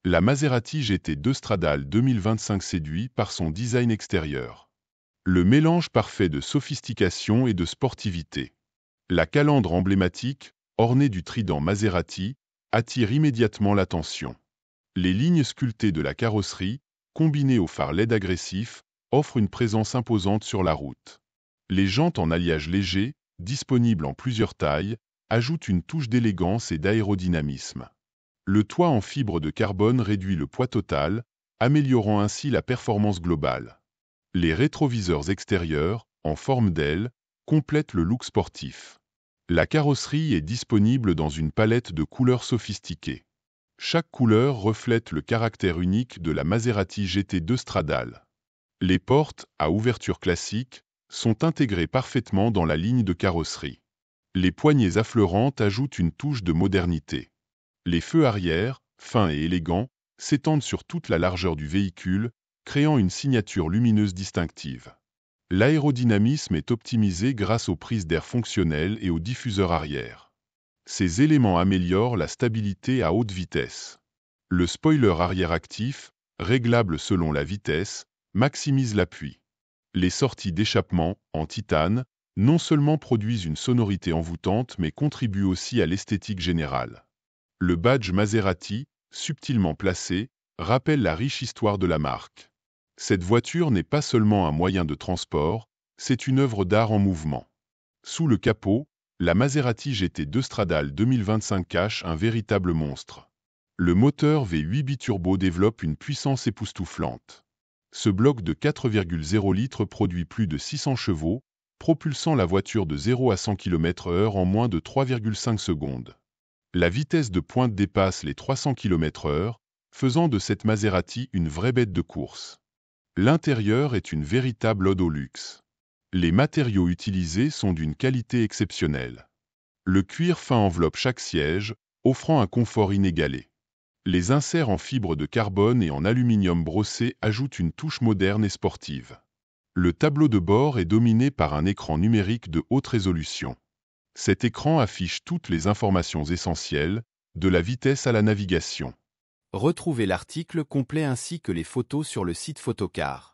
La Maserati GT2 Stradale 2025 séduit par son design extérieur. Le mélange parfait de sophistication et de sportivité. La calandre emblématique, ornée du trident Maserati, attire immédiatement l'attention. Les lignes sculptées de la carrosserie, combinées aux phares LED agressifs, offrent une présence imposante sur la route. Les jantes en alliage léger, disponibles en plusieurs tailles, ajoutent une touche d'élégance et d'aérodynamisme. Le toit en fibre de carbone réduit le poids total, améliorant ainsi la performance globale. Les rétroviseurs extérieurs, en forme d'aile, complètent le look sportif. La carrosserie est disponible dans une palette de couleurs sophistiquées. Chaque couleur reflète le caractère unique de la Maserati GT2 Stradale. Les portes, à ouverture classique, sont intégrées parfaitement dans la ligne de carrosserie. Les poignées affleurantes ajoutent une touche de modernité. Les feux arrière, fins et élégants, s'étendent sur toute la largeur du véhicule, créant une signature lumineuse distinctive. L'aérodynamisme est optimisé grâce aux prises d'air fonctionnelles et aux diffuseurs arrière. Ces éléments améliorent la stabilité à haute vitesse. Le spoiler arrière actif, réglable selon la vitesse, maximise l'appui. Les sorties d'échappement, en titane, non seulement produisent une sonorité envoûtante mais contribuent aussi à l'esthétique générale. Le badge Maserati, subtilement placé, rappelle la riche histoire de la marque. Cette voiture n'est pas seulement un moyen de transport, c'est une œuvre d'art en mouvement. Sous le capot, la Maserati GT2 Stradale 2025 cache un véritable monstre. Le moteur V8 biturbo développe une puissance époustouflante. Ce bloc de 4,0 litres produit plus de 600 chevaux, propulsant la voiture de 0 à 100 km/h en moins de 3,5 secondes. La vitesse de pointe dépasse les 300 km/h, faisant de cette Maserati une vraie bête de course. L'intérieur est une véritable ode au luxe. Les matériaux utilisés sont d'une qualité exceptionnelle. Le cuir fin enveloppe chaque siège, offrant un confort inégalé. Les inserts en fibre de carbone et en aluminium brossé ajoutent une touche moderne et sportive. Le tableau de bord est dominé par un écran numérique de haute résolution. Cet écran affiche toutes les informations essentielles, de la vitesse à la navigation. Retrouvez l'article complet ainsi que les photos sur le site Photocar.